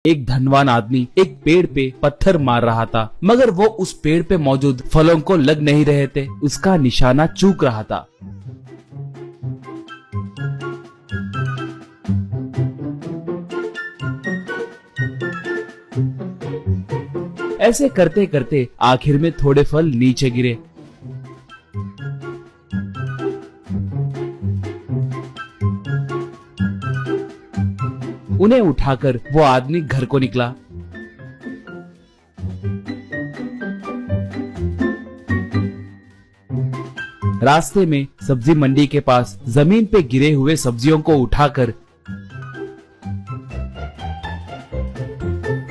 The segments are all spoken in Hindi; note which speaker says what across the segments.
Speaker 1: एक धनवान आदमी एक पेड़ पे पत्थर मार रहा था, मगर वो उस पेड़ पे मौजूद फलों को लग नहीं रहे थे। उसका निशाना चूक रहा था। ऐसे करते करते आखिर में थोड़े फल नीचे गिरे। उन्हें उठाकर वो आदमी घर को निकला। रास्ते में सब्जी मंडी के पास जमीन पे गिरे हुए सब्जियों को उठाकर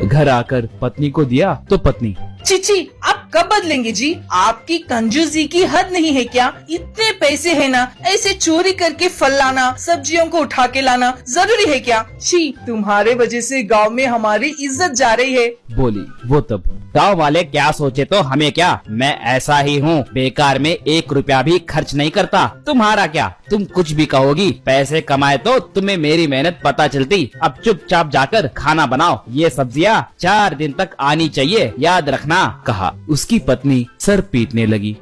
Speaker 1: घर आकर पत्नी को दिया तो पत्नी,
Speaker 2: चीची आप कब बदलेंगे जी? आपकी कंजूसी की हद नहीं है क्या? इतने पैसे है ना, ऐसे चोरी करके फल लाना, सब्जियों को उठा के लाना जरूरी है क्या? छी, तुम्हारे वजह से गांव में हमारी इज्जत जा रही है।
Speaker 1: बोली वो तब।
Speaker 3: गाँव वाले क्या सोचे तो हमें क्या, मैं ऐसा ही हूँ, बेकार में 1 रुपया भी खर्च नहीं करता। तुम्हारा क्या, तुम कुछ भी कहोगी, पैसे कमाए तो तुम्हें मेरी मेहनत पता चलती। अब चुपचाप जाकर खाना बनाओ, ये सब्जियाँ 4 दिन तक आनी चाहिए, याद रखना, कहा।
Speaker 1: उसकी पत्नी सर पीटने लगी।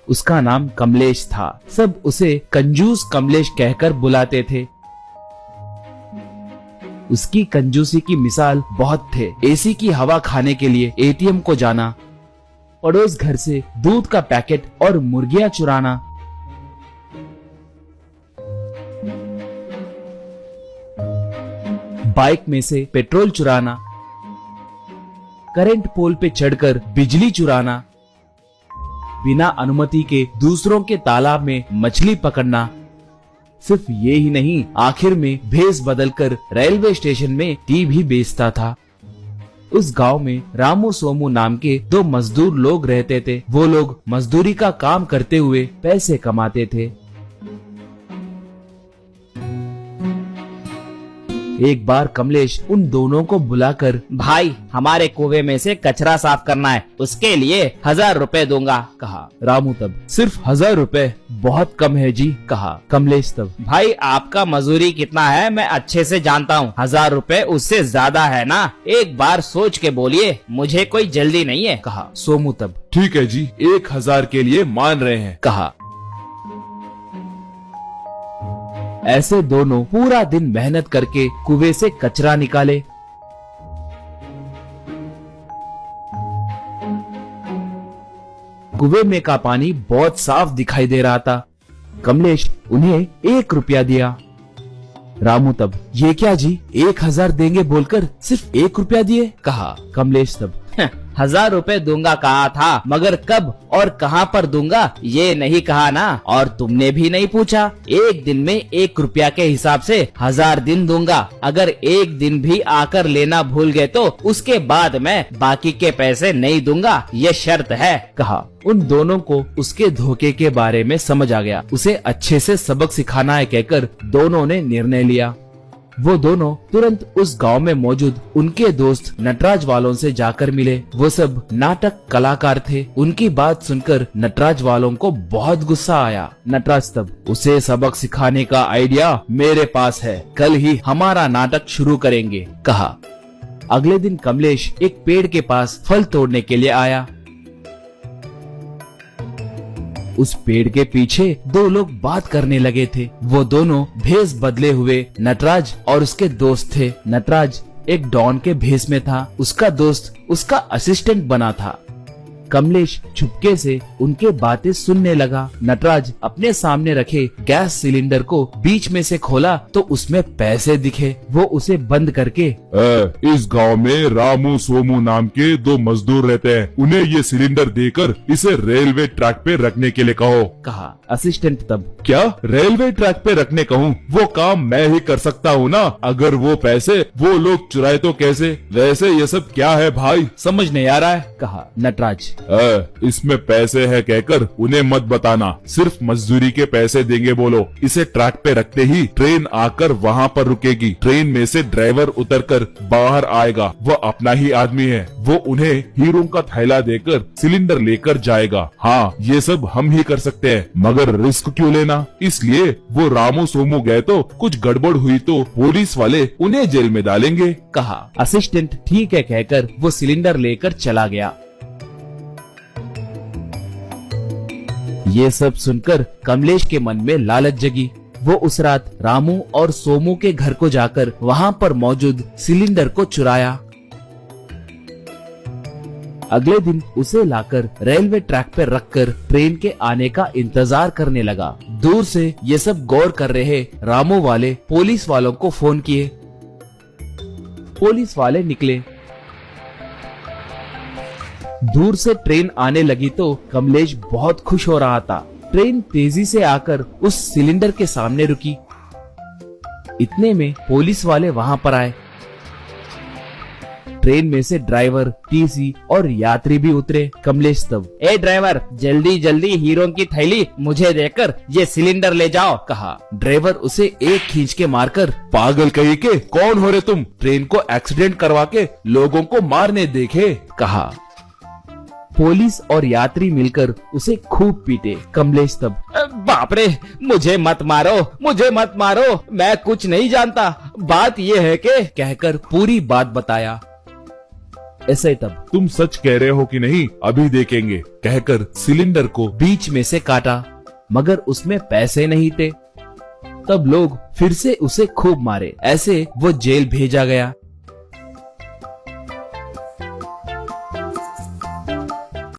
Speaker 1: उसका नाम कमलेश था। सब उसे कंजूस कमलेश कहकर बुलाते थे। उसकी कंजूसी की मिसाल बहुत थे। एसी की हवा खाने के लिए एटीएम को जाना, पड़ोस घर से दूध का पैकेट और मुर्गियां चुराना, बाइक में से पेट्रोल चुराना, करंट पोल पे चढ़कर बिजली चुराना, बिना अनुमति के दूसरों के तालाब में मछली पकड़ना। सिर्फ ये ही नहीं, आखिर में भेष बदलकर रेलवे स्टेशन में टी भी बेचता था। उस गांव में रामू सोमू नाम के 2 मजदूर लोग रहते थे। वो लोग मजदूरी का काम करते हुए पैसे कमाते थे। एक बार कमलेश उन दोनों को बुलाकर,
Speaker 3: भाई हमारे कुएं में से कचरा साफ करना है, उसके लिए 1000 रुपए दूंगा, कहा।
Speaker 1: रामू तब, सिर्फ 1000 रुपए बहुत कम है जी, कहा। कमलेश तब,
Speaker 3: भाई आपका मजूरी कितना है मैं अच्छे से जानता हूँ, 1000 रुपए उससे ज्यादा है ना, एक बार सोच के बोलिए, मुझे कोई जल्दी नहीं है, कहा।
Speaker 1: सोमू तब,
Speaker 4: ठीक है जी, 1000 के लिए मान रहे हैं,
Speaker 1: कहा। ऐसे दोनों पूरा दिन मेहनत करके कुएं से कचरा निकाले। कुएं में का पानी बहुत साफ दिखाई दे रहा था। कमलेश उन्हें 1 रुपया दिया। रामू तब, ये क्या जी, 1000 देंगे बोलकर सिर्फ 1 रुपया दिए, कहा। कमलेश तब,
Speaker 3: 1000 रुपए दूंगा कहा था, मगर कब और कहाँ पर दूंगा ये नहीं कहा ना, और तुमने भी नहीं पूछा। 1 दिन में 1 रुपया के हिसाब से 1000 दिन दूंगा। अगर 1 दिन भी आकर लेना भूल गए तो उसके बाद मैं बाकी के पैसे नहीं दूंगा, ये शर्त है,
Speaker 1: कहा। उन दोनों को उसके धोखे के बारे में समझ आ गया। उसे अच्छे से सबक सिखाना है कहकर दोनों ने निर्णय लिया। वो दोनों तुरंत उस गांव में मौजूद उनके दोस्त नटराज वालों से जाकर मिले। वो सब नाटक कलाकार थे। उनकी बात सुनकर नटराज वालों को बहुत गुस्सा आया। नटराज तब, उसे सबक सिखाने का आइडिया मेरे पास है, कल ही हमारा नाटक शुरू करेंगे, कहा। अगले दिन कमलेश एक पेड़ के पास फल तोड़ने के लिए आया। उस पेड़ के पीछे 2 लोग बात करने लगे थे। वो दोनों भेष बदले हुए नटराज और उसके दोस्त थे। नटराज एक डॉन के भेष में था, उसका दोस्त उसका असिस्टेंट बना था। कमलेश चुपके से उनके बातें सुनने लगा। नटराज अपने सामने रखे गैस सिलेंडर को बीच में से खोला तो उसमें पैसे दिखे। वो उसे बंद करके,
Speaker 4: इस गांव में रामू सोमू नाम के 2 मजदूर रहते हैं, उन्हें ये सिलेंडर देकर इसे रेलवे ट्रैक पे रखने के लिए कहो,
Speaker 1: कहा। असिस्टेंट तब,
Speaker 4: क्या रेलवे ट्रैक पे रखने कहूँ? वो काम मैं ही कर सकता हूँ ना। अगर वो पैसे वो लोग चुराए तो कैसे? वैसे ये सब क्या है भाई,
Speaker 1: समझ नहीं आ रहा है, कहा। नटराज,
Speaker 4: इसमें पैसे है कहकर उन्हें मत बताना, सिर्फ मजदूरी के पैसे देंगे बोलो। इसे ट्रैक पे रखते ही ट्रेन आकर वहाँ पर रुकेगी। ट्रेन में से ड्राइवर उतरकर बाहर आएगा, वह अपना ही आदमी है। वो उन्हें हीरो का थैला देकर सिलेंडर लेकर जाएगा। हाँ, ये सब हम ही कर सकते हैं, मगर रिस्क क्यों लेना। इसलिए वो रामू सोमू गए तो कुछ गड़बड़ हुई तो पुलिस वाले उन्हें जेल में डालेंगे,
Speaker 1: कहा। असिस्टेंट ठीक है कहकर वो सिलेंडर लेकर चला गया। ये सब सुनकर कमलेश के मन में लालच जगी। वो उस रात रामू और सोमू के घर को जाकर वहाँ पर मौजूद सिलेंडर को चुराया। अगले दिन उसे लाकर रेलवे ट्रैक पर रखकर ट्रेन के आने का इंतजार करने लगा। दूर से ये सब गौर कर रहे रामू वाले पुलिस वालों को फोन किए। पुलिस वाले निकले। दूर से ट्रेन आने लगी तो कमलेश बहुत खुश हो रहा था। ट्रेन तेजी से आकर उस सिलेंडर के सामने रुकी। इतने में पुलिस वाले वहां पर आए। ट्रेन में से ड्राइवर, टीसी और यात्री भी उतरे। कमलेश तब,
Speaker 3: ए ड्राइवर, जल्दी जल्दी हीरो की थैली मुझे देकर ये सिलेंडर ले जाओ,
Speaker 1: कहा। ड्राइवर उसे एक खींच के मारकर, पागल कहीं के, कौन हो रे तुम, ट्रेन को एक्सीडेंट करवा के लोगों को मारने देखे, कहा। पुलिस और यात्री मिलकर उसे खूब पीटे। कमलेश तब,
Speaker 3: बाप रे, मुझे मत मारो, मुझे मत मारो, मैं कुछ नहीं जानता, बात ये है कि,
Speaker 1: कहकर पूरी बात बताया। ऐसे तब,
Speaker 4: तुम सच कह रहे हो कि नहीं, अभी देखेंगे,
Speaker 1: कहकर सिलेंडर को बीच में से काटा, मगर उसमें पैसे नहीं थे। तब लोग फिर से उसे खूब मारे। ऐसे वो जेल भेजा गया।